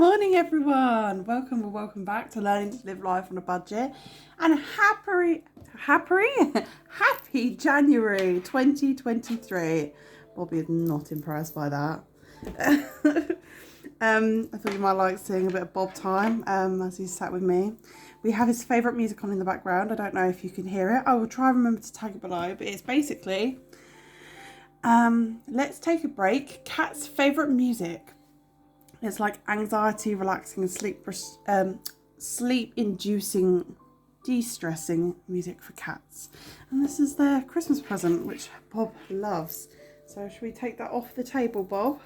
morning everyone, welcome back to Learning to Live Life on a Budget, and happy January 2023. Bobby is not impressed by that. I thought you might like seeing a bit of Bob time as he sat with me. We have his favourite music on in the background. I don't know if you can hear it. I will try and remember to tag it below, but it's basically Let's Take a Break, Cat's favourite music. It's like anxiety, relaxing, and sleep-inducing, de-stressing music for cats. And this is their Christmas present, which Bob loves. So should we take that off the table, Bob?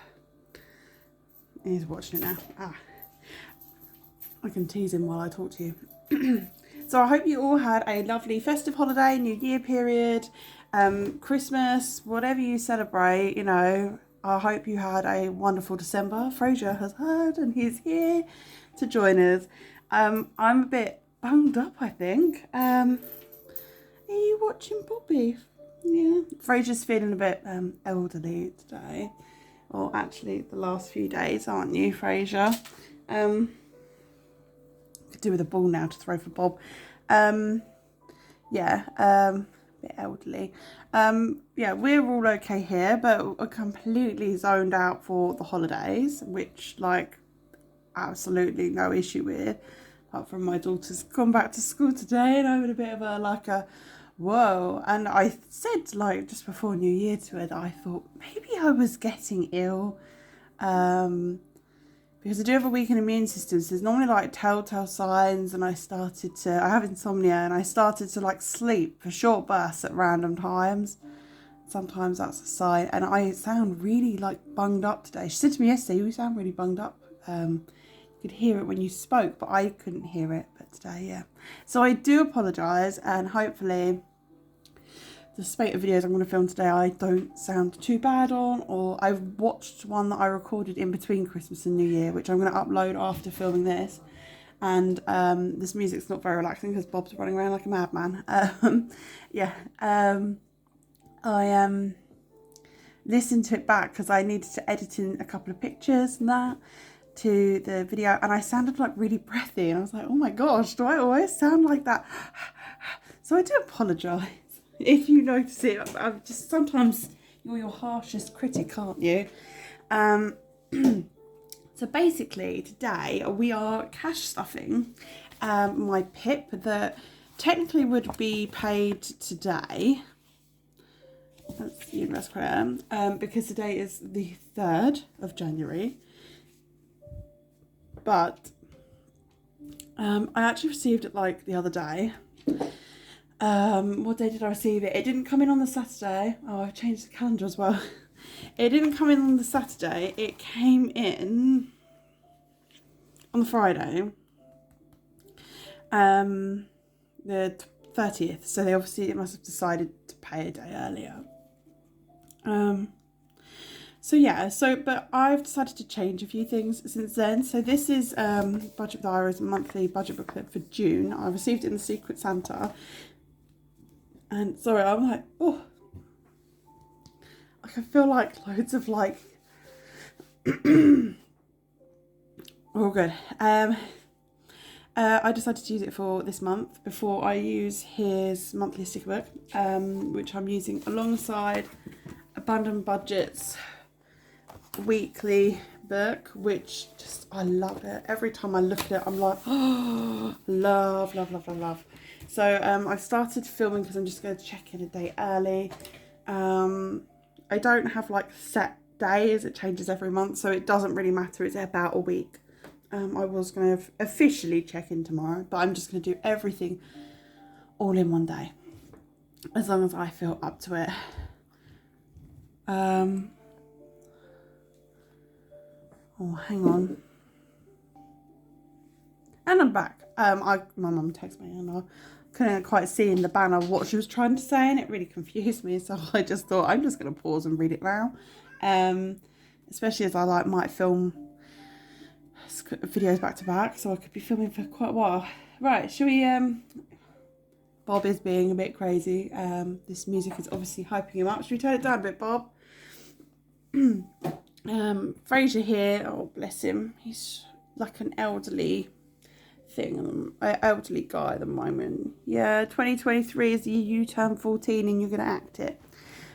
He's watching it now. I can tease him while I talk to you. So I hope you all had a lovely festive holiday, New Year period, Christmas, whatever you celebrate, you know. I hope you had a wonderful December. Fraser has heard and he's here to join us. I'm a bit bunged up, I think. Are you watching Bobby? Yeah. Fraser's feeling a bit elderly today. Or actually the last few days, aren't you, Fraser? Could do with a ball now to throw for Bob. Bit elderly. Yeah, we're all okay here, but we're completely zoned out for the holidays, which, like, absolutely no issue with. Apart from my daughter's gone back to school today, and I'm in a bit of a whoa. And I said, like, just before New Year to her that I thought maybe I was getting ill. Because I do have a weakened immune system, so there's normally like telltale signs, and I have insomnia, and I started to like sleep for short bursts at random times. Sometimes that's a sign, and I sound really like bunged up today. She said to me yesterday, you sound really bunged up. You could hear it when you spoke, but I couldn't hear it, but today, yeah. So I do apologise, and hopefully the spate of videos I'm going to film today I don't sound too bad on, or I've watched one that I recorded in between Christmas and New Year, which I'm going to upload after filming this, and this music's not very relaxing because Bob's running around like a madman. I listened to it back because I needed to edit in a couple of pictures and that to the video, and I sounded like really breathy, and I was like, oh my gosh, do I always sound like that? So I do apologise if you notice it. I'm just, sometimes you're your harshest critic, aren't you? So basically today we are cash stuffing my PIP that technically would be paid today. That's the universe credit, because today is the 3rd of January. But I actually received it like the other day. What day did I receive it? It didn't come in on the Saturday. Oh, I've changed the calendar as well. It didn't come in on the Saturday. It came in on the Friday. The 30th. So it must have decided to pay a day earlier. But I've decided to change a few things since then. So this is Budget with Ira's monthly budget booklet for June. I received it in the Secret Santa. And sorry, I'm like, oh, I feel like loads of like, all good. I decided to use it for this month before I use his monthly sticker book, which I'm using alongside Abandoned Budget's weekly book, which just, I love it. Every time I look at it, I'm like, oh, love. So I've started filming because I'm just going to check in a day early. I don't have like set days, it changes every month, so it doesn't really matter. It's about a week. I was going to officially check in tomorrow, but I'm just going to do everything all in one day, as long as I feel up to it. Oh, hang on. And I'm back. My mum texted me and I couldn't quite see in the banner what she was trying to say, and it really confused me. So I just thought I'm just going to pause and read it now. Especially as I might film videos back to back, so I could be filming for quite a while. Right, shall we? Bob is being a bit crazy. This music is obviously hyping him up. Should we turn it down a bit, Bob? Fraser here. Oh, bless him. He's like an elderly thing, an elderly guy at the moment. Yeah, 2023 is the year you turn 14 and you're going to act it.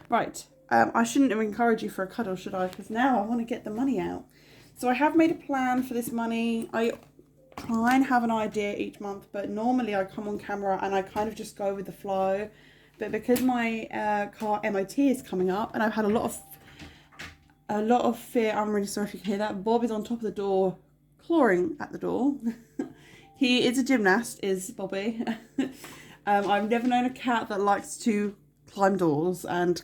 Right, I shouldn't have encouraged you for a cuddle, should I? Because now I want to get the money out. So I have made a plan for this money. I try and have an idea each month, but normally I come on camera and I kind of just go with the flow. But because my car MOT is coming up and I've had a lot of fear, I'm really sorry if you can hear that. Bob is on top of the door, clawing at the door. He is a gymnast, is Bobby. I've never known a cat that likes to climb doors and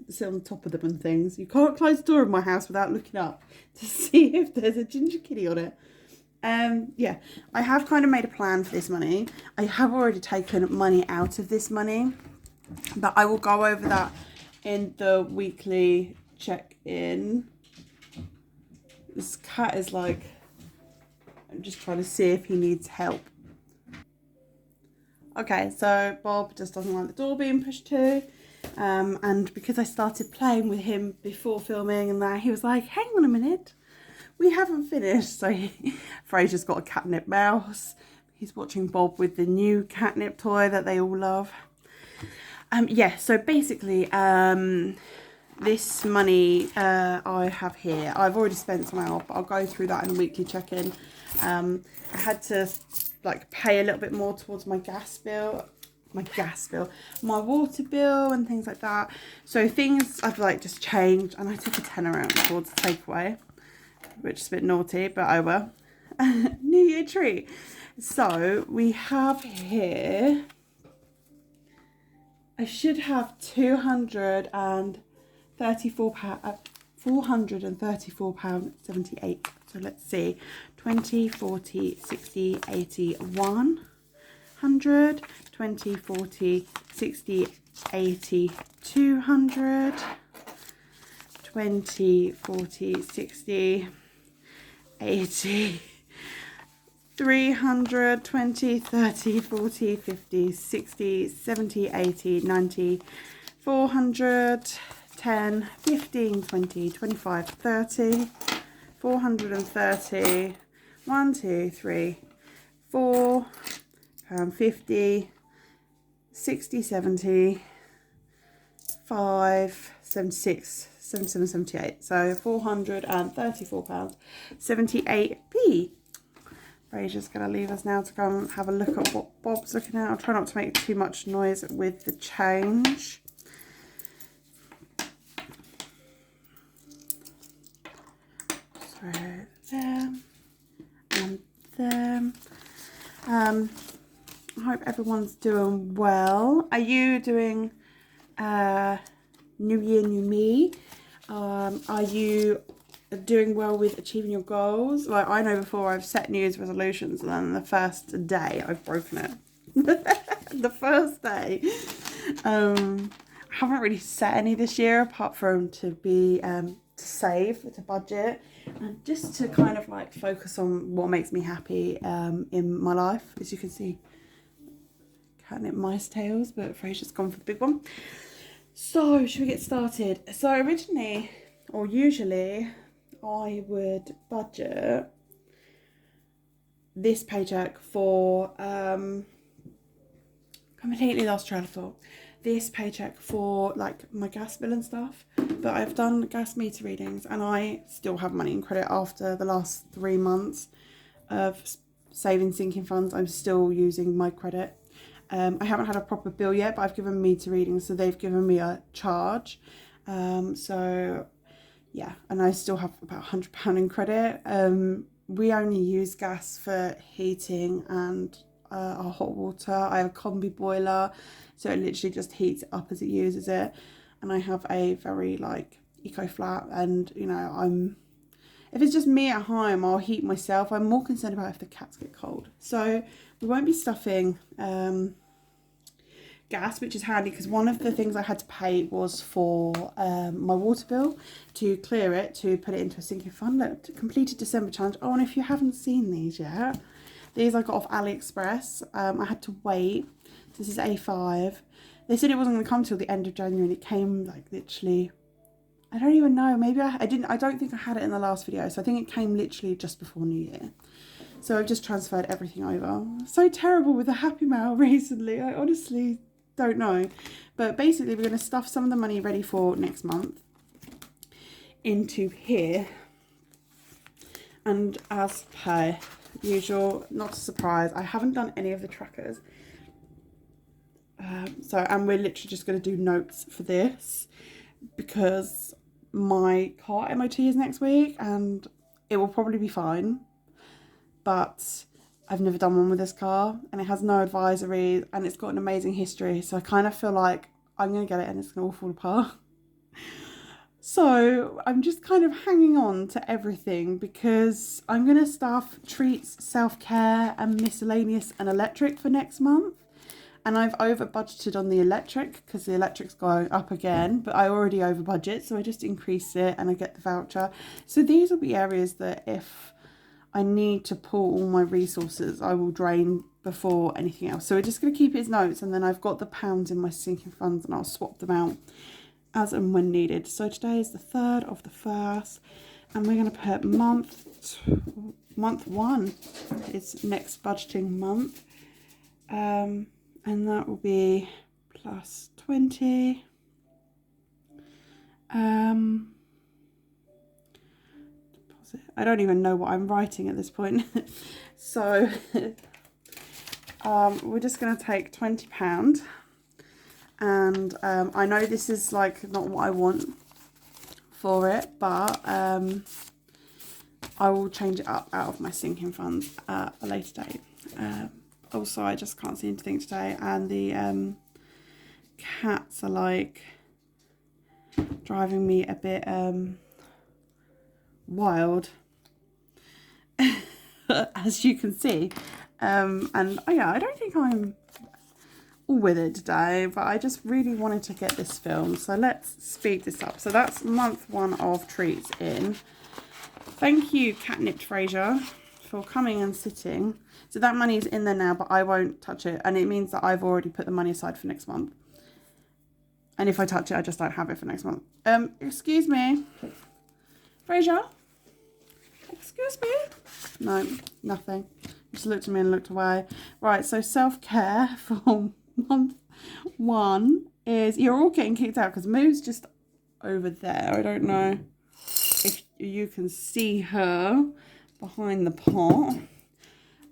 sit on top of them and things. You can't close the door of my house without looking up to see if there's a ginger kitty on it. Yeah, I have kind of made a plan for this money. I have already taken money out of this money, but I will go over that in the weekly check-in. This cat is like, I'm just trying to see if he needs help. Okay, so Bob just doesn't like the door being pushed to. And because I started playing with him before filming and that, he was like, hang on a minute, we haven't finished. So Fraser's got a catnip mouse. He's watching Bob with the new catnip toy that they all love. Yeah, so basically, this money I have here, I've already spent some out, but I'll go through that in a weekly check-in. I had to like pay a little bit more towards my my water bill and things like that. So things I've like just changed, and I took a tenner out towards the takeaway, which is a bit naughty, but oh well. New Year treat. So we have here, I should have £434.78. So let's see, 20, 40, 60, 80, 100, 20, 40, 60, 80, 200, 20, 40, 60, 80, 300, 20, 30, 40, 50, 60, 70, 80, 90, 400, 10, 15, 20, 25, 30, 430, 1, 2, 3, 4, £50, 60, 70, 5, 76, 77, 78. So £434.78p. Fraser's going to leave us now to go and have a look at what Bob's looking at. I'll try not to make too much noise with the change. So there and there. I hope everyone's doing well. Are you doing New Year, New Me? Are you doing well with achieving your goals? Like, I know before I've set New Year's resolutions and then the first day I've broken it. The first day. I haven't really set any this year apart from to be to save, to budget, and just to kind of like focus on what makes me happy in my life. As you can see, catnip mice tails, but Fraser's gone for the big one. So should we get started? So originally, or usually, I would budget this paycheck for completely lost trail of thought. This paycheck for like my gas bill and stuff, but I've done gas meter readings and I still have money in credit after the last 3 months of saving sinking funds. I'm still using my credit. I haven't had a proper bill yet, but I've given meter readings, so they've given me a charge. So yeah, and I still have about £100 in credit. We only use gas for heating and our hot water. I have a combi boiler, so it literally just heats it up as it uses it. And I have a very like eco flat, and you know, if it's just me at home, I'll heat myself. I'm more concerned about if the cats get cold. So we won't be stuffing gas, which is handy because one of the things I had to pay was for my water bill, to clear it, to put it into a sinking fund. Look, completed December challenge. Oh, and if you haven't seen these yet, these I got off AliExpress. I had to wait. This is A5. They said it wasn't going to come till the end of January, and it came like literally, I I don't even know. Maybe I didn't. I don't think I had it in the last video. So I think it came literally just before New Year. So I've just transferred everything over. So terrible with the Happy Mail recently. I honestly don't know. But basically we're going to stuff some of the money ready for next month into here. And as per usual, not a surprise, I haven't done any of the trackers. And we're literally just going to do notes for this because my car MOT is next week and it will probably be fine. But I've never done one with this car and it has no advisory and it's got an amazing history. So I kind of feel like I'm going to get it and it's going to all fall apart. So I'm just kind of hanging on to everything because I'm going to stuff treats, self-care and miscellaneous and electric for next month. And I've over budgeted on the electric because the electric's going up again, but I already over budget. So I just increase it and I get the voucher. So these will be areas that if I need to pull all my resources, I will drain before anything else. So we're just going to keep his notes and then I've got the pounds in my sinking funds and I'll swap them out as and when needed. So today is the 3rd of the 1st and we're going to put month 1 is next budgeting month. And that will be plus 20. Deposit. I don't even know what I'm writing at this point. So we're just going to take £20. And I know this is like not what I want for it, but I will change it up out of my sinking funds at a later date. Also, I just can't see anything today, and the cats are like driving me a bit wild, as you can see. And oh yeah, I don't think I'm all with it today, but I just really wanted to get this filmed, so let's speed this up. So that's month 1 of treats in. Thank you, Catnip Fraser, for coming and sitting. So that money is in there now, but I won't touch it. And it means that I've already put the money aside for next month. And if I touch it, I just don't have it for next month. Excuse me. Fraser? Excuse me? No, nothing. Just looked at me and looked away. Right, so self-care for month 1 is... You're all getting kicked out because Moo's just over there. I don't know if you can see her behind the pot.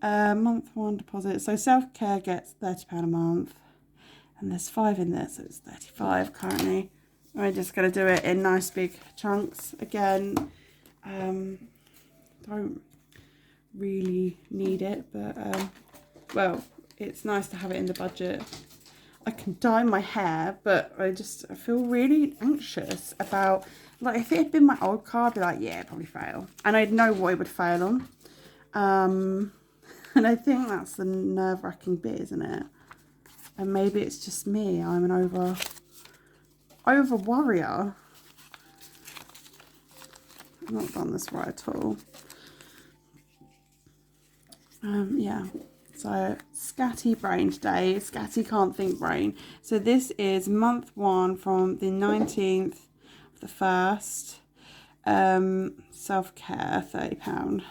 Month 1 deposit. So self-care gets £30 a month. And there's 5 in there, so it's 35 currently. We're just going to do it in nice big chunks. Again, don't really need it, but, well, it's nice to have it in the budget. I can dye my hair, but I feel really anxious about, like, if it had been my old car, I'd be like, yeah, it'd probably fail. And I'd know what it would fail on. And I think that's the nerve-wracking bit, isn't it? And maybe it's just me. I'm an over worrier. I've not done this right at all. Yeah. So scatty brain today. Scatty can't think brain. So this is month 1 from the 19th of the 1st. Self-care, £30.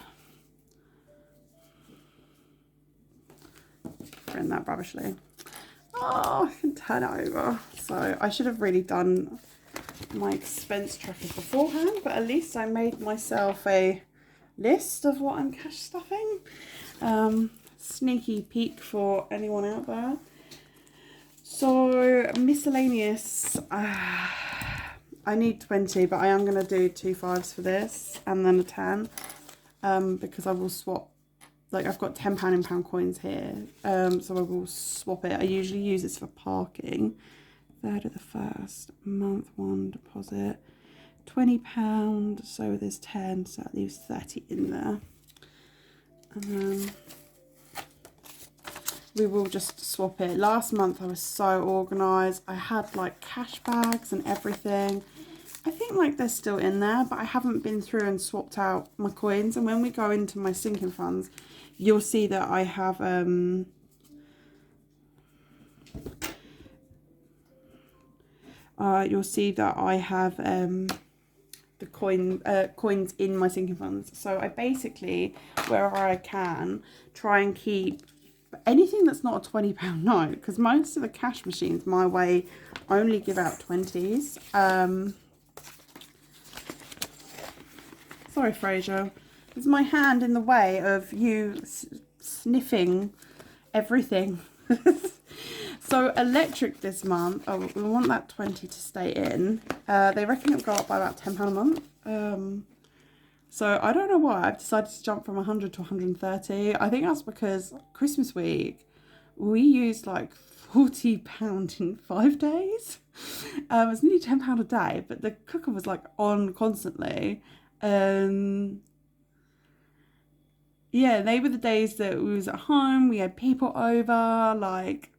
Print that rubbishly. Oh, I can turn it over. So I should have really done my expense trackers beforehand, but at least I made myself a list of what I'm cash stuffing. Sneaky peek for anyone out there. So miscellaneous, I need 20, but I am going to do 2 5s for this and then a 10, because I will swap. Like, I've got £10 in pound coins here, so I will swap it. I usually use this for parking. 3rd of the 1st, month 1 deposit, £20, so there's 10, so that leaves 30 in there. And then we will just swap it. Last month I was so organised. I had like cash bags and everything. I think like they're still in there, but I haven't been through and swapped out my coins. And when we go into my sinking funds, you'll see that I have you'll see that I have the coins in my sinking funds. So I basically, wherever I can, try and keep anything that's not a £20 note, because most of the cash machines my way only give out 20s. Sorry, Fraser. Is my hand in the way of you sniffing everything? So electric this month, oh, we want that 20 to stay in. They reckon it'll go up by about £10 a month. So I don't know why I've decided to jump from 100 to 130. I think that's because Christmas week we used like £40 in 5 days. It's nearly £10 a day, but the cooker was like on constantly. Yeah, they were the days that we was at home, we had people over, like,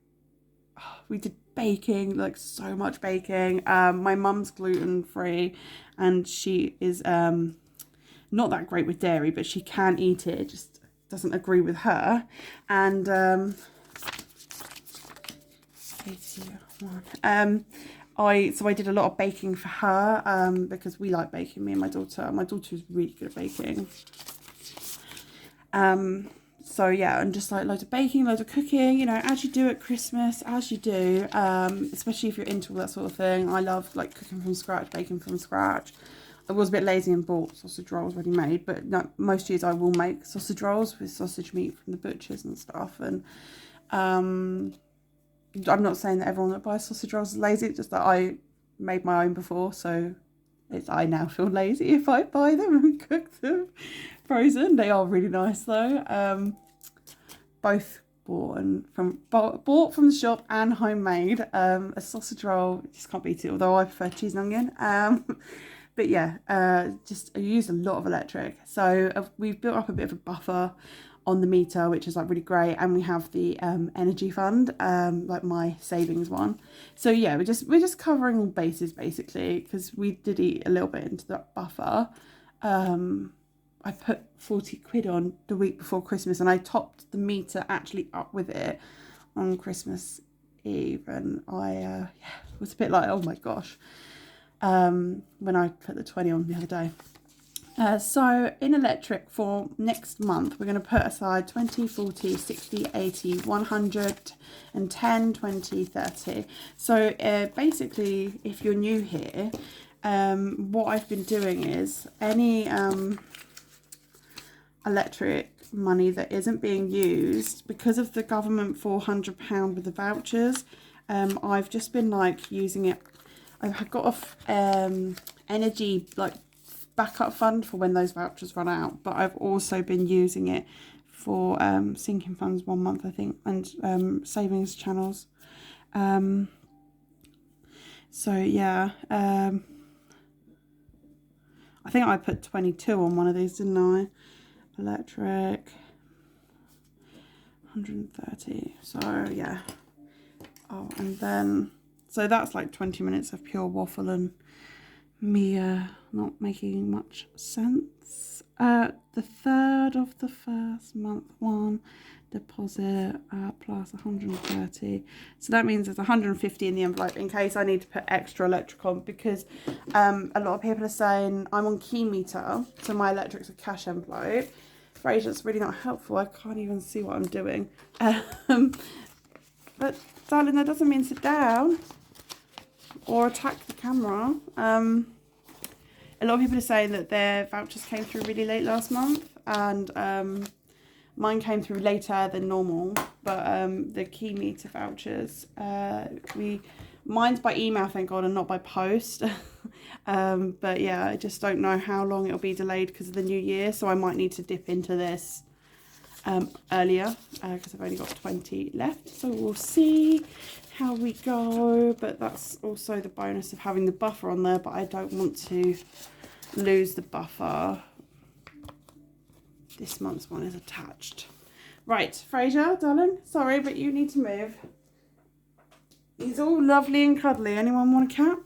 we did baking, like so much baking. My mum's gluten-free and she is not that great with dairy, but she can eat it, it just doesn't agree with her. And I did a lot of baking for her, because we like baking, me and my daughter. My daughter is really good at baking. So yeah, and just like loads of baking, loads of cooking, you know, as you do at Christmas, as you do, especially if you're into all that sort of thing. I love like cooking from scratch, baking from scratch. I was a bit lazy and bought sausage rolls ready made, but no, most years I will make sausage rolls with sausage meat from the butchers and stuff. And I'm not saying that everyone that buys sausage rolls is lazy, it's just that I made my own before, so I now feel lazy if I buy them and cook them frozen. They are really nice though. Both bought from the shop and homemade. A sausage roll, just can't beat it, although I prefer cheese and onion. But yeah, just I use a lot of electric. So we've built up a bit of a buffer on the meter, which is like really great, and we have the energy fund, like my savings one. So yeah, we're just covering all bases basically, because we did eat a little bit into that buffer. I put 40 quid on the week before Christmas, and I topped the meter actually up with it on Christmas Eve, and I was a bit like, oh my gosh, when I put the 20 on the other day. So in electric for next month, we're going to put aside 20, 40, 60, 80, 100, and 10, 20, 30. So basically, if you're new here, what I've been doing is any electric money that isn't being used, because of the government £400 with the vouchers, I've just been like using it. I've got a energy like backup fund for when those vouchers run out, but I've also been using it for sinking funds 1 month, I think, and savings channels. So yeah, I think I put 22 on one of these, didn't I? Electric 130. So yeah. Oh, and then so that's like 20 minutes of pure waffle and me not making much sense. The third of the first month one deposit plus 130, so that means there's 150 in the envelope in case I need to put extra electric on, because a lot of people are saying I'm on key meter, so my electric's a cash envelope. Fraser, it's really not helpful, I can't even see what I'm doing. But darling, that doesn't mean sit down or attack the camera. A lot of people are saying that their vouchers came through really late last month, and mine came through later than normal, but the key meter vouchers, mine's by email, thank God, and not by post. But yeah, I just don't know how long it'll be delayed because of the new year, so I might need to dip into this earlier, because I've only got 20 left, so we'll see how we go. But that's also the bonus of having the buffer on there, but I don't want to lose the buffer. This month's one is attached. Right, Fraser, darling, sorry, but you need to move. He's all lovely and cuddly. Anyone want a cat?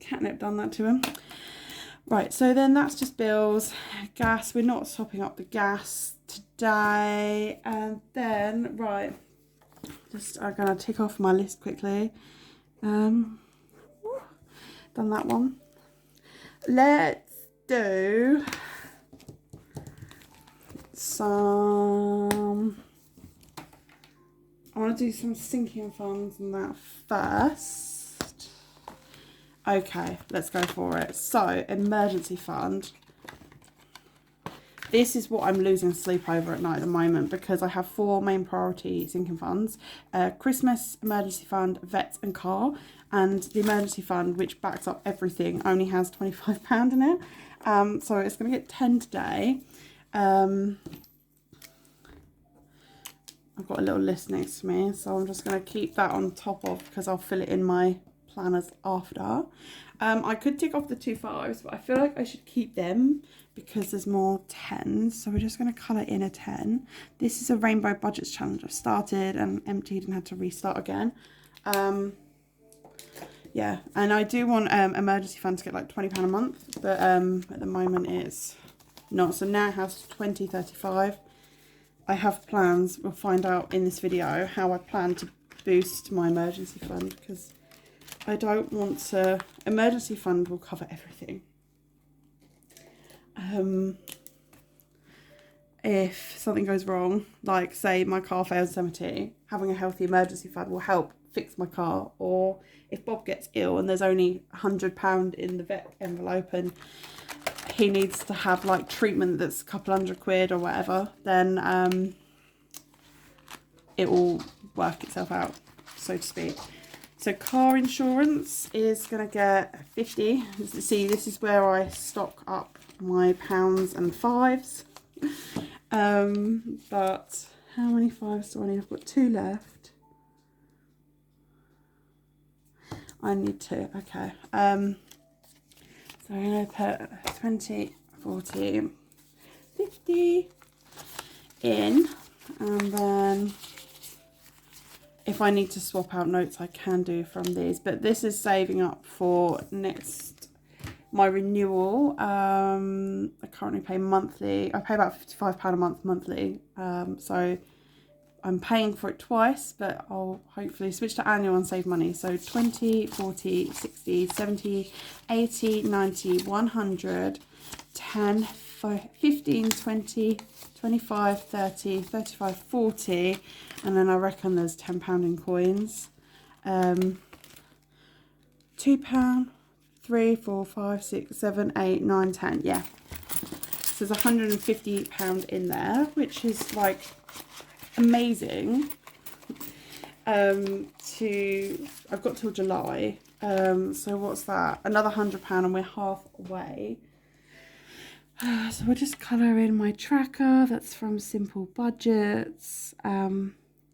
Catnip done that to him. Right, so then that's just bills. Gas, we're not topping up the gas today. And then, right, just I'm going to tick off my list quickly. Done that one. Let's do some... I want to do some sinking funds and that first. Okay, let's go for it. So, emergency fund. This is what I'm losing sleep over at night at the moment because I have 4 main priority sinking funds. Christmas, emergency fund, vets and car. And the emergency fund, which backs up everything, only has £25 in it. So it's going to get 10 today. I've got a little list next to me, so I'm just going to keep that on top of because I'll fill it in my planners after. I could tick off the 2 5s, but I feel like I should keep them because there's more 10s. So we're just going to colour in a 10. This is a rainbow budgets challenge I've started and emptied and had to restart again. Yeah, and I do want emergency fund to get like £20 a month, but at the moment it's not. So now it has 20.35. I have plans. We'll find out in this video how I plan to boost my emergency fund because I don't want to. Emergency fund will cover everything. If something goes wrong, like say my car fails MOT, having a healthy emergency fund will help fix my car. Or if Bob gets ill and there's only £100 in the vet envelope and he needs to have like treatment that's a couple £100 or whatever, then it will work itself out, so to speak. So car insurance is going to get 50. See, this is where I stock up my pounds and 5s. But how many 5s do I need? I've got 2 left. I need 2. Okay. So I'm going to put 20, 40, 50 in, and then if I need to swap out notes, I can do from these. But this is saving up for my renewal. I currently pay monthly. I pay about £55 a month monthly. So I'm paying for it twice, but I'll hopefully switch to annual and save money. So 20, 40, 60, 70, 80, 90, 100, 10, 15, 20, 25, 30, 35, 40, and then I reckon there's £10 in coins. £2, 3, 4, 5, 6, 7, 8, 9, 10. Yeah. So there's £150 in there, which is like amazing. I've got till July. So what's that? Another £100 and we're halfway. So we'll just colour in my tracker. That's from Simple Budgets.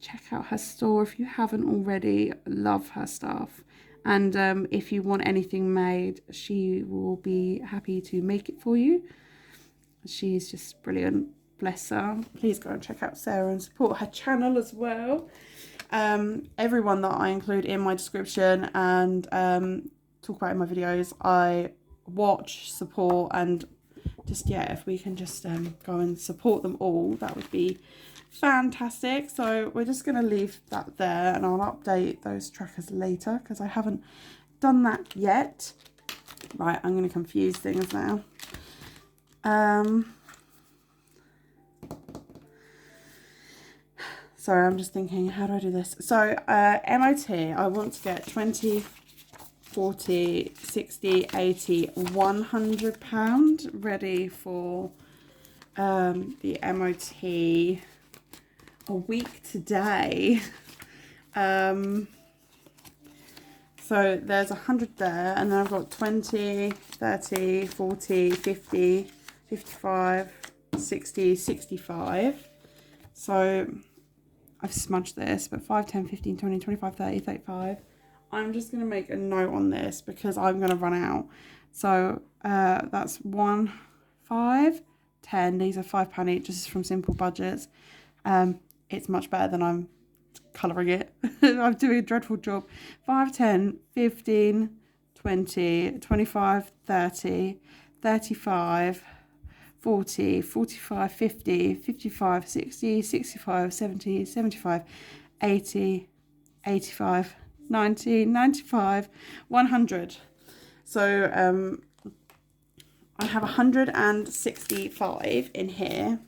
Check out her store if you haven't already. Love her stuff. And if you want anything made, she will be happy to make it for you. She's just brilliant. Bless her. Please go and check out Sarah and support her channel as well. Everyone that I include in my description and talk about in my videos, I watch, support, and just, yeah, if we can just go and support them all, that would be fantastic. So we're just going to leave that there, and I'll update those trackers later because I haven't done that yet. Right, I'm going to confuse things now. Sorry, I'm just thinking, how do I do this? So MOT, I want to get 20, 40, 60, 80, £100 ready for the MOT a week today. So there's 100 there, and then I've got 20, 30, 40, 50, 55, 60, 65. So I've smudged this, but 5, 10, 15, 20, 25, 30, 35. I'm just going to make a note on this because I'm going to run out. So that's 1, 5, 10. These are £5 each. This is from Simple Budgets. It's much better than I'm colouring it. I'm doing a dreadful job. 5, 10, 15, 20, 25, 30, 35, 40, 45, 50, 55, 60, 65, 70, 75, 80, 85, 90, 95, 100. So I have 165 in here.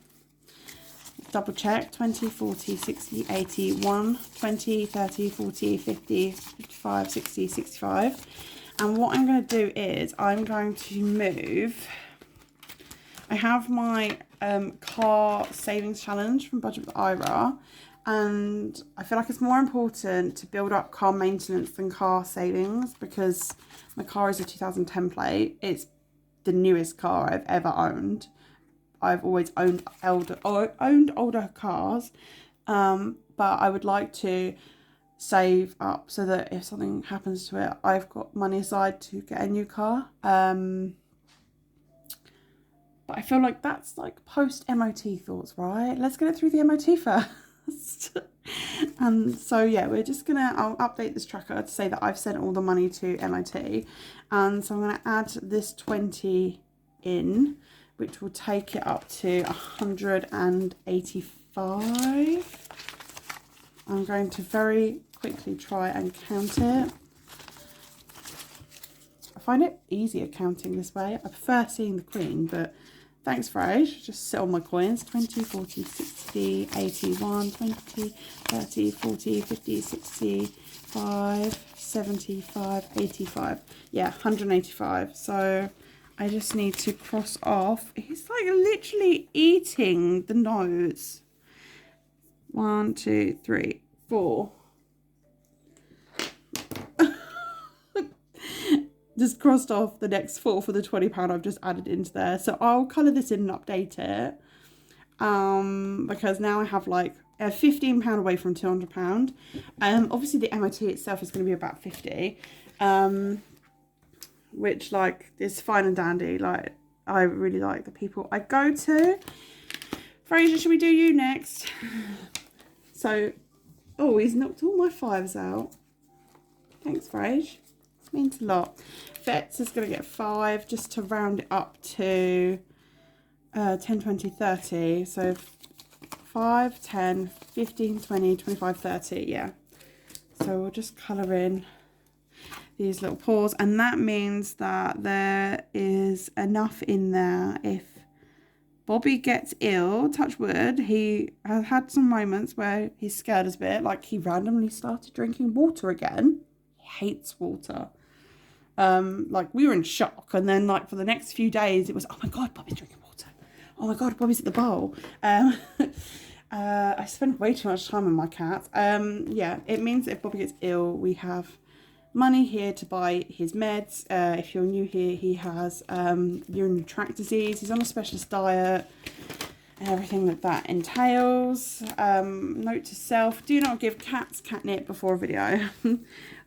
Double check, 20, 40, 60, 80, 1, 20, 30, 40, 50, 55, 60, 65. And what I'm going to do is I'm going to move, I have my car savings challenge from Budget with Ira, and I feel like it's more important to build up car maintenance than car savings because my car is a 2010 plate. It's the newest car I've ever owned. I've always owned older cars, but I would like to save up so that if something happens to it, I've got money aside to get a new car. But I feel like that's like post MOT thoughts, right? Let's get it through the MOT first. And so yeah, I'll update this tracker to say that I've sent all the money to MOT, and so I'm gonna add this 20 in, which will take it up to 185. I'm going to very quickly try and count it. I find it easier counting this way. I prefer seeing the queen, but thanks, Frage. Just sit on my coins. 20, 40, 60, 81, 20, 30, 40, 50, 65, 75, 85. Yeah, 185. So I just need to cross off. He's like literally eating the notes. 1, 2, 3, 4. Just crossed off the next 4 for the £20 I've just added into there. So I'll colour this in and update it. Because now I have like £15 away from £200. Obviously the MOT itself is going to be about 50. Which like is fine and dandy. Like I really like the people I go to. Fraser, should we do you next? So, oh, he's knocked all my 5s out. Thanks, Frage. Means a lot. Vets is going to get 5 just to round it up to 10, 20, 30. So 5, 10, 15, 20, 25, 30. Yeah. So we'll just colour in these little paws, and that means that there is enough in there if Bobby gets ill, touch wood. He has had some moments where he's scared us a bit, like he randomly started drinking water again. He hates water. Like we were in shock, and then like for the next few days it was, oh my god, Bobby's drinking water. Oh my god, Bobby's at the bowl. I spend way too much time on my cat. Yeah, it means if Bobby gets ill, we have money here to buy his meds. If you're new here, he has urinary tract disease. He's on a specialist diet and everything that entails. Note to self, do not give cats catnip before a video.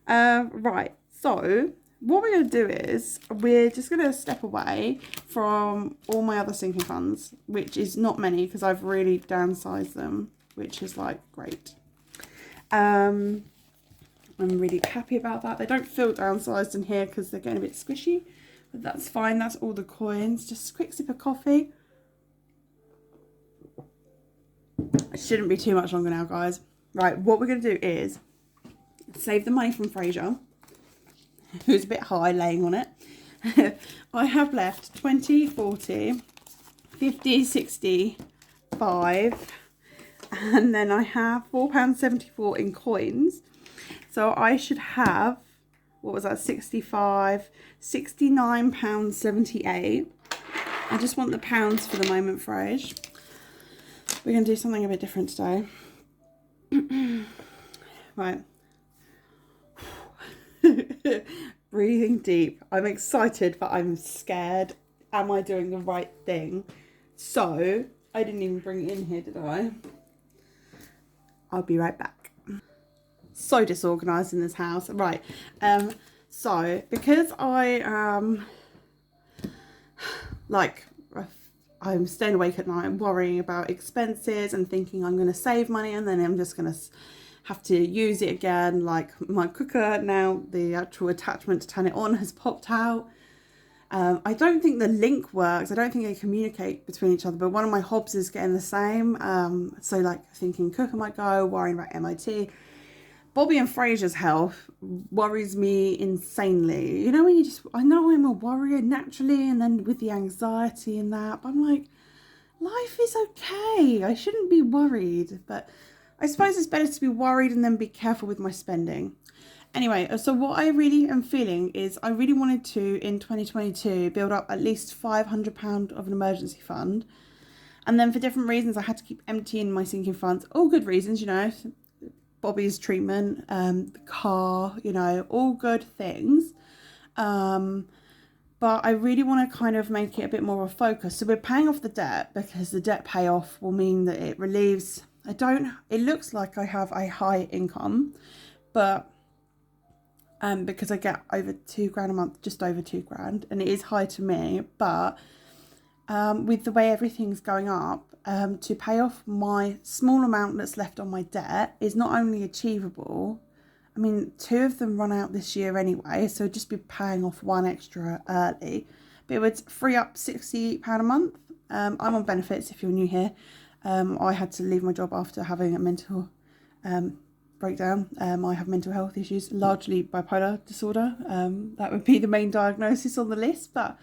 Right, so what we're going to do is we're just going to step away from all my other sinking funds, which is not many because I've really downsized them, which is like great. I'm really happy about that. They don't feel downsized in here because they're getting a bit squishy, but that's fine. That's all the coins. Just a quick sip of coffee. It shouldn't be too much longer now, guys. Right, what we're going to do is save the money from Fraser, who's a bit high laying on it. I have left 20, 40, 50, 60, 5, and then I have £4.74 in coins. So I should have, what was that, 65, £69.78. I just want the pounds for the moment, Frage. We're going to do something a bit different today. Right. Breathing deep. I'm excited, but I'm scared. Am I doing the right thing? So, I didn't even bring it in here, did I? I'll be right back. So disorganised in this house. Right. So, because I am, I'm staying awake at night and worrying about expenses and thinking I'm going to save money and then I'm just going to have to use it again. Like my cooker now, the actual attachment to turn it on has popped out. I don't think the link works. I don't think they communicate between each other, but one of my hobs is getting the same. So like thinking cooker might go, worrying about MOT. Bobby and Fraser's health worries me insanely. You know, when you just, I know I'm a worrier naturally, and then with the anxiety and that, but I'm like, life is okay. I shouldn't be worried. But I suppose it's better to be worried and then be careful with my spending. Anyway, so what I really am feeling is I really wanted to, in 2022, build up at least £500 of an emergency fund. And then for different reasons, I had to keep emptying my sinking funds. All good reasons, you know. Bobby's treatment, the car, you know, all good things. But I really want to kind of make it a bit more of a focus. So we're paying off the debt because the debt payoff will mean that it relieves. It looks like I have a high income, but because I get over £2,000 a month, just over £2,000, and it is high to me, but with the way everything's going up, to pay off my small amount that's left on my debt is not only achievable, I mean, 2 of them run out this year anyway, so just be paying off 1 extra early, but it would free up £68 a month. I'm on benefits if you're new here. I had to leave my job after having a mental breakdown. I have mental health issues, largely bipolar disorder. That would be the main diagnosis on the list, but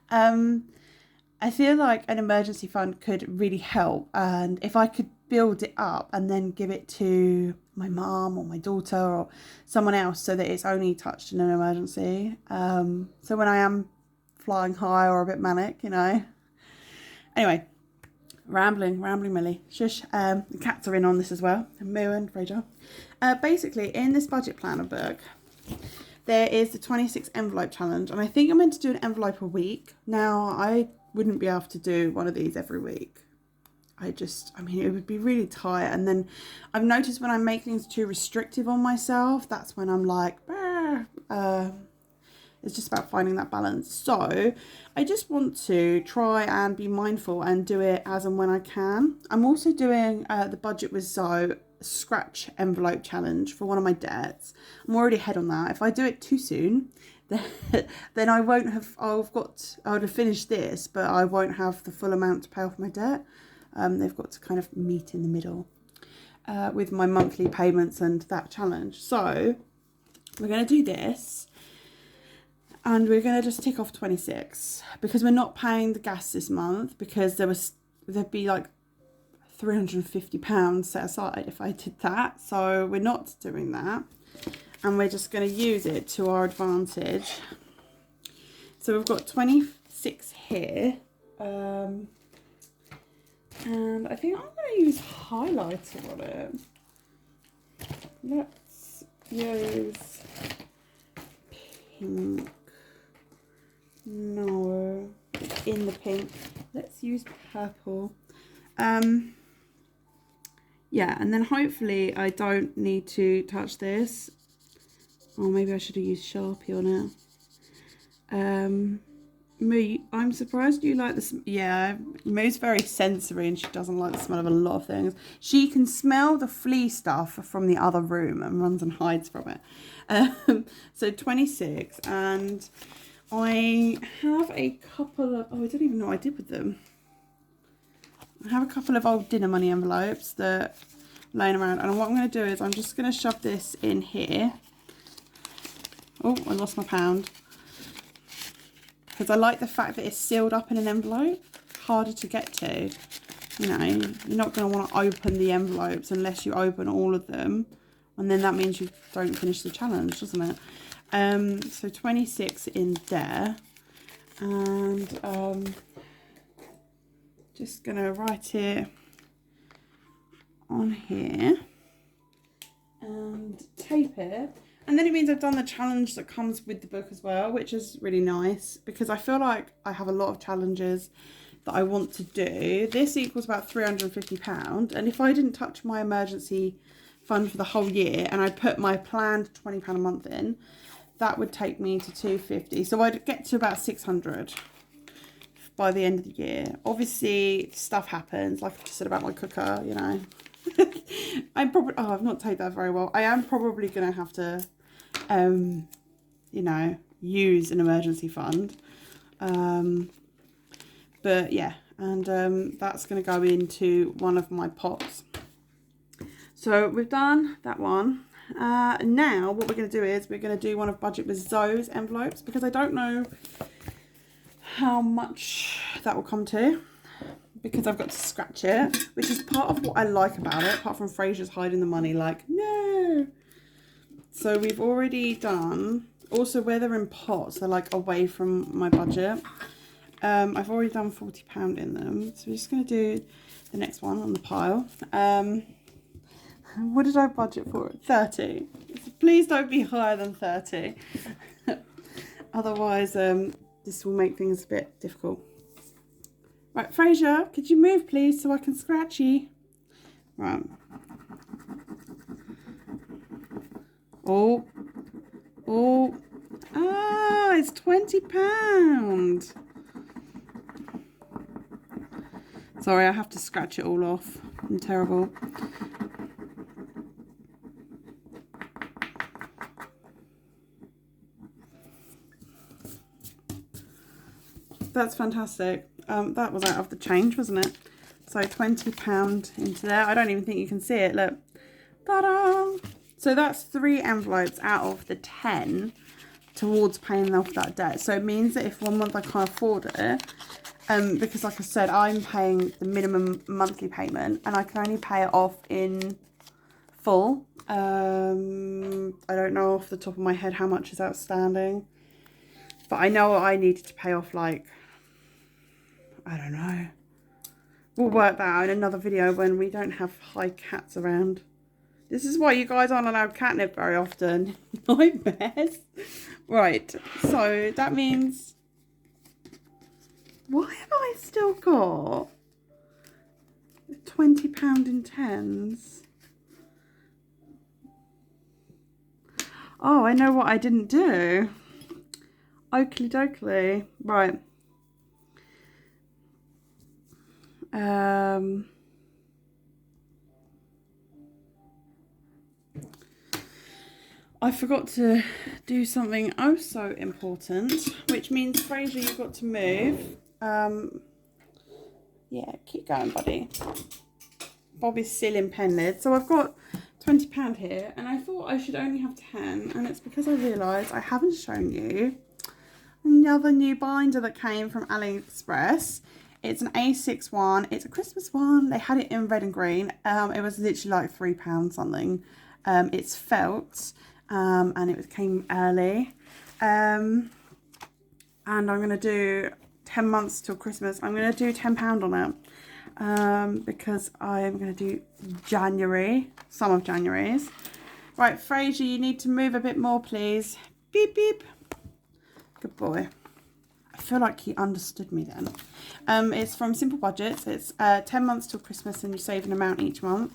I feel like an emergency fund could really help, and if I could build it up and then give it to my mum or my daughter or someone else so that it's only touched in an emergency, so when I am flying high or a bit manic, you know. Anyway, rambling Millie, shush. The cats are in on this as well, Moo and Fraser. Basically, in this budget planner book, there is the 26 envelope challenge, and I think I'm meant to do an envelope a week. Now, I wouldn't be able to do one of these every week. I mean, it would be really tight. And then I've noticed when I make things too restrictive on myself, that's when I'm like, it's just about finding that balance. So I just want to try and be mindful and do it as and when I can. I'm also doing the Budget with Zoe scratch envelope challenge for one of my debts. I'm already ahead on that. If I do it too soon, then I would have finished this, but I won't have the full amount to pay off my debt. They've got to kind of meet in the middle with my monthly payments and that challenge. So we're going to do this, and we're going to just tick off 26 because we're not paying the gas this month, because there'd be like £350 set aside if I did that. So we're not doing that. And we're just going to use it to our advantage. So we've got 26 here. And I think I'm going to use highlighter on it. Let's use pink. No, it's in the pink. Let's use purple. Yeah, and then hopefully I don't need to touch this. Or maybe I should have used Sharpie on it. Moo, I'm surprised you like this. Yeah, Moo's very sensory and she doesn't like the smell of a lot of things. She can smell the flea stuff from the other room and runs and hides from it. So 26, and I have a couple of, I don't even know what I did with them. I have a couple of old dinner money envelopes that are laying around, and what I'm going to do is I'm just going to shove this in here. Oh, I lost my pound. Because I like the fact that it's sealed up in an envelope. Harder to get to. You know, you're not going to want to open the envelopes unless you open all of them. And then that means you don't finish the challenge, doesn't it? So 26 in there. And just going to write it on here. And tape it. And then it means I've done the challenge that comes with the book as well, which is really nice because I feel like I have a lot of challenges that I want to do. This equals about £350. And if I didn't touch my emergency fund for the whole year and I put my planned £20 a month in, that would take me to £250. So I'd get to about £600 by the end of the year. Obviously, stuff happens, like I just said about my cooker, you know. I've not taped that very well. I am probably going to have to, you know, use an emergency fund. But yeah, and that's going to go into one of my pots. So we've done that one. Now what we're going to do is we're going to do one of Budget with Zoe's envelopes, because I don't know how much that will come to, because I've got to scratch it, which is part of what I like about it, apart from Fraser's hiding the money like, no. So we've already done, also where they're in pots, they're like away from my budget. I've already done £40 in them, so we're just going to do the next one on the pile. What did I budget for? 30. Please don't be higher than 30. Otherwise, this will make things a bit difficult. Right, Fraser, could you move please so I can scratch you? Right. Oh. Oh. Ah, it's £20. Sorry, I have to scratch it all off. I'm terrible. That's fantastic. That was out of the change, wasn't it? So £20 into there. I don't even think you can see it. Look. Ta-da! So that's 3 envelopes out of the 10 towards paying off that debt. So it means that if one month I can't afford it, because like I said, I'm paying the minimum monthly payment and I can only pay it off in full. I don't know off the top of my head how much is outstanding, but I know I needed to pay off, like, I don't know. We'll work that out in another video when we don't have high cats around. This is why you guys aren't allowed catnip very often. Nightmares. Right, so that means... Why have I still got £20 in tens? Oh, I know what I didn't do. Oakley dokley. Right. I forgot to do something oh so important, which means, Fraser, you've got to move. Yeah, keep going, buddy. Bob is still in pen lid. So I've got £20 here, and I thought I should only have 10, and it's because I realised I haven't shown you another new binder that came from AliExpress. It's an A6 one. It's a Christmas one. They had it in red and green. It was literally like £3 something. It's felt, and it came early. And I'm going to do 10 months till Christmas. I'm going to do £10 on it, because I am going to do January, some of January's. Right, Fraser, you need to move a bit more, please. Beep, beep. Good boy. I feel like he understood me then. It's from Simple Budgets. It's 10 months till Christmas and you save an amount each month.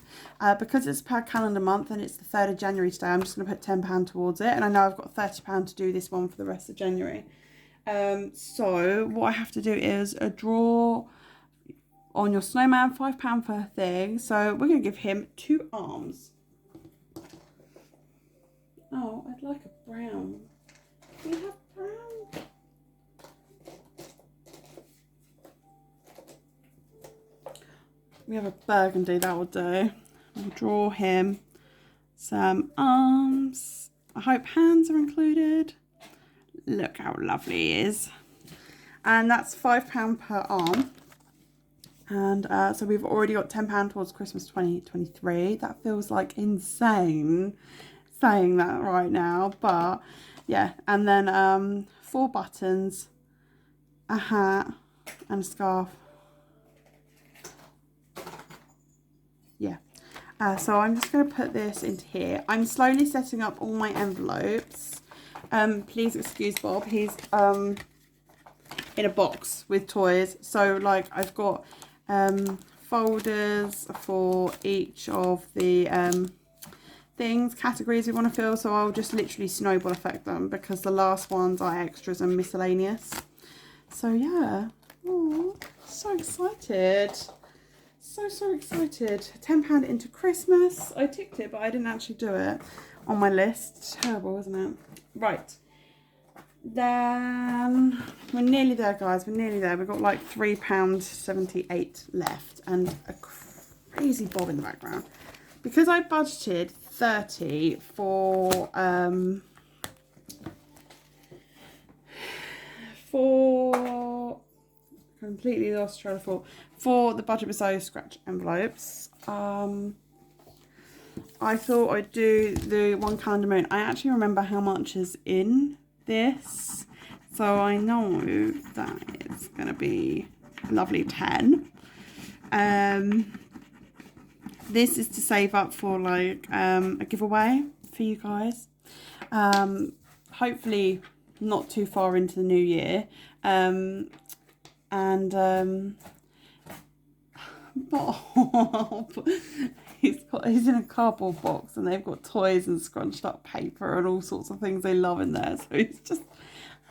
Because it's per calendar month and it's the 3rd of January today, I'm just going to put £10 towards it. And I know I've got £30 to do this one for the rest of January. So what I have to do is draw on your snowman, £5 per thing. So we're going to give him 2 arms. Oh, I'd like a brown. Do we have brown? We have a burgundy, that will do. We'll draw him some arms. I hope hands are included. Look how lovely he is. And that's £5 per arm. And so we've already got £10 towards Christmas 2023. That feels like insane saying that right now. But yeah, and then 4 buttons, a hat and a scarf. Yeah, so I'm just going to put this into here. I'm slowly setting up all my envelopes. Please excuse Bob, he's in a box with toys. So like I've got folders for each of the things, categories we want to fill. So I'll just literally snowball effect them because the last ones are extras and miscellaneous. So yeah, oh, so excited. So excited. £10 into Christmas. I ticked it, but I didn't actually do it on my list. It's terrible, isn't it? Right. Then we're nearly there, guys. We're nearly there. We've got like £3.78 left and a crazy bob in the background. Because I budgeted £1.30 for completely lost train of thought, for the Budget Bazaar scratch envelopes. I thought I'd do the 1 calendar moon. I actually remember how much is in this, so I know that it's gonna be a lovely 10. This is to save up for like a giveaway for you guys. Hopefully not too far into the new year. Bob, he's in a cardboard box and they've got toys and scrunched up paper and all sorts of things they love in there, so he's just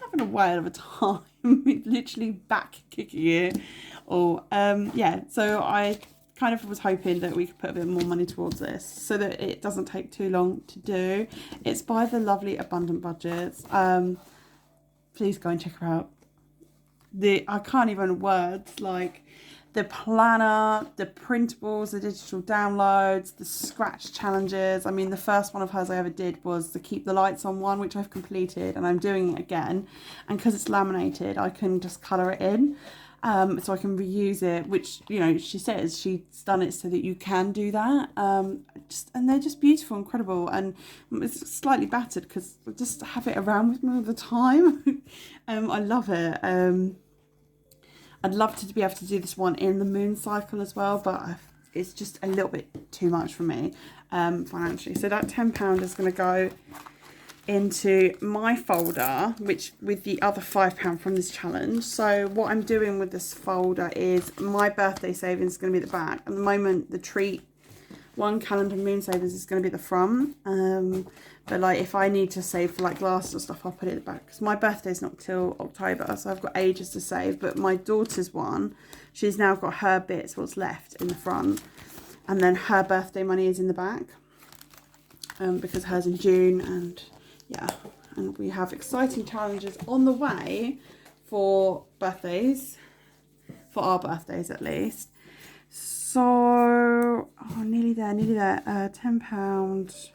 having a whale of a time. He's literally back kicking it. Yeah, so I kind of was hoping that we could put a bit more money towards this so that it doesn't take too long to do. It's by the lovely Abundant Budgets. Please go and check her out. I can't even words, like the planner, the printables, the digital downloads, the scratch challenges. I mean, the first one of hers I ever did was the keep the lights on one, which I've completed, and I'm doing it again. And because it's laminated, I can just colour it in, so I can reuse it, which, you know, she says she's done it so that you can do that. And they're just beautiful, incredible, and it's slightly battered because I just have it around with me all the time. I love it. I'd love to be able to do this one in the moon cycle as well, but it's just a little bit too much for me financially. So that £10 is going to go into my folder, which with the other £5 from this challenge. So what I'm doing with this folder is my birthday savings is going to be at the back. At the moment, the treat 1 calendar moon savings is going to be at the front. But like if I need to save for like glasses or stuff, I'll put it at the back, because my birthday's not till October, so I've got ages to save. But my daughter's one, she's now got her bits, what's left, in the front, and then her birthday money is in the back, because hers in June. And yeah, and we have exciting challenges on the way for birthdays, for our birthdays at least. So nearly there, £10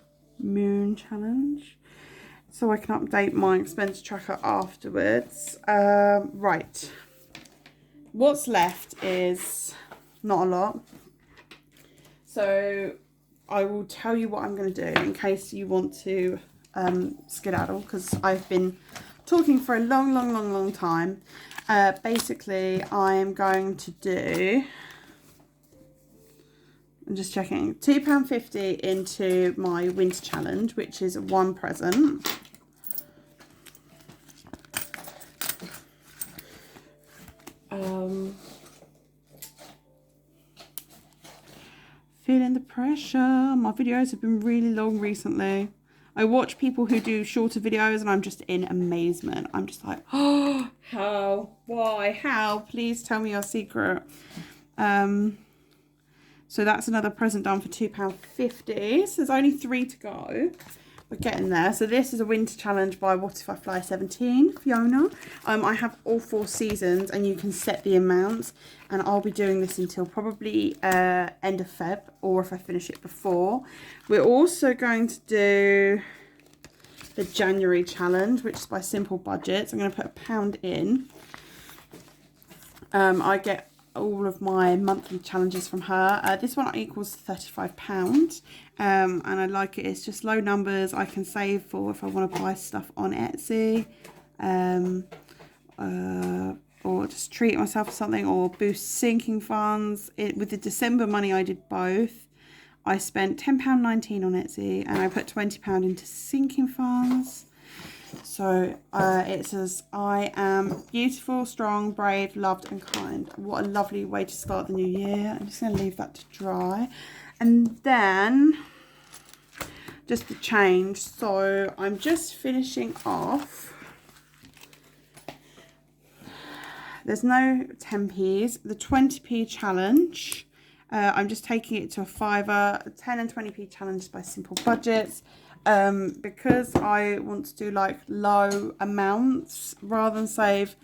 moon challenge, so I can update my expense tracker afterwards. Right, what's left is not a lot, so I will tell you what I'm going to do in case you want to skedaddle, because I've been talking for a long time. Basically, I am going to do, I'm just checking, £2.50 into my winter challenge, which is 1 present. Feeling the pressure. My videos have been really long recently. I watch people who do shorter videos and I'm just in amazement. I'm just like, oh, how? Why? How? Please tell me your secret. So that's another present done for £2.50. So there's only 3 to go. We're getting there. So this is a winter challenge by What If I Fly17, Fiona. I have all 4 seasons and you can set the amounts. And I'll be doing this until probably end of Feb, or if I finish it before. We're also going to do the January challenge, which is by Simple Budgets. I'm going to put £1 in. I get all of my monthly challenges from her. This one equals £35, and I like it. It's just low numbers. I can save for if I want to buy stuff on Etsy, or just treat myself to something, or boost sinking funds. With the December money I did both. I spent £10.19 on Etsy, and I put £20 into sinking funds. So it says, I am beautiful, strong, brave, loved and kind. What a lovely way to start the new year. I'm just going to leave that to dry. And then just to change. So I'm just finishing off. There's no 10p's. The 20p challenge. I'm just taking it to a £5. 10 and 20p challenge by Simple Budgets. Because I want to do like low amounts rather than save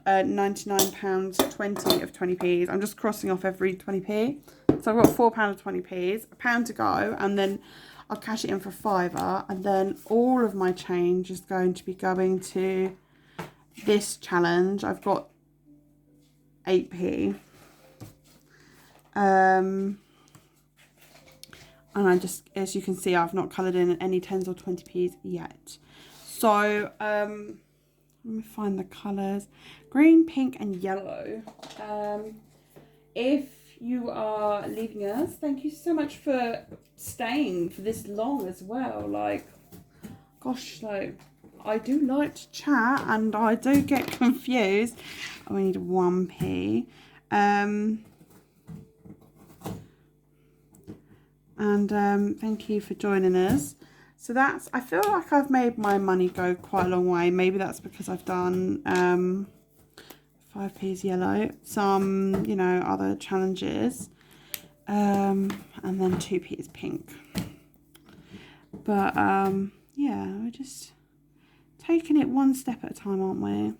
£99.20 of 20p's. I'm just crossing off every 20p. So I've got £4 of 20p's, £1 to go, and then I'll cash it in for £5, and then all of my change is going to be going to this challenge. I've got 8p. And I just, as you can see, I've not coloured in any 10s or 20p's yet. So, let me find the colours. Green, pink and yellow. If you are leaving us, thank you so much for staying for this long as well. Like, gosh, like, I do like to chat and I do get confused. Oh, we need 1p. Thank you for joining us. So that's, I feel like I've made my money go quite a long way. Maybe that's because I've done 5p's yellow, some, you know, other challenges, and then 2p's pink. But yeah, we're just taking it one step at a time, aren't we?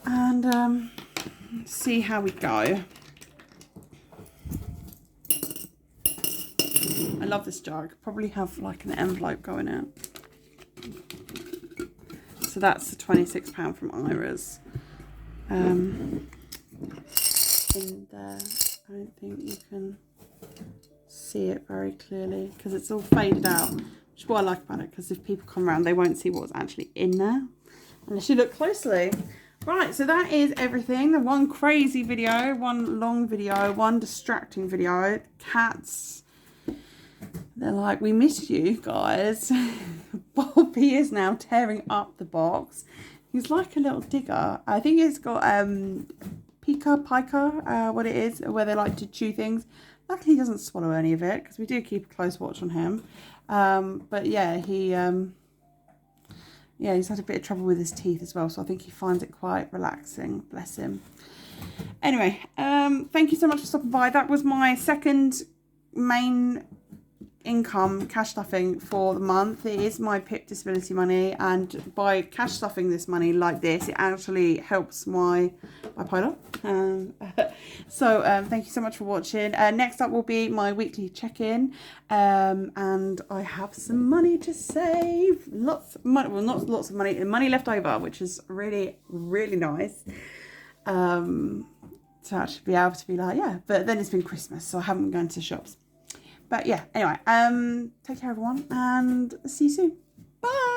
And see how we go. I love this jar. I could probably have like an envelope going in. So that's the £26 from Ira's. In there, I don't think you can see it very clearly because it's all faded out, which is what I like about it, because if people come around they won't see what's actually in there unless you look closely. Right, so that is everything. The one crazy video, one long video, one distracting video. Cats, they're like, we missed you guys. Bobby is now tearing up the box. He's like a little digger. I think it's got pica, what it is, where they like to chew things. Luckily he doesn't swallow any of it because we do keep a close watch on him. But yeah, he's had a bit of trouble with his teeth as well, so I think he finds it quite relaxing. Bless him. Anyway, thank you so much for stopping by. That was my second main income cash stuffing for the month. It is my PIP disability money, and by cash stuffing this money like this, it actually helps my bipolar. So thank you so much for watching. Next up will be my weekly check-in, and I have some money to save. Lots of money, well, not lots of money left over, which is really, really nice. To actually be able to be like, yeah, but then it's been Christmas, so I haven't been going to the shops. But yeah, anyway, take care everyone, and see you soon. Bye!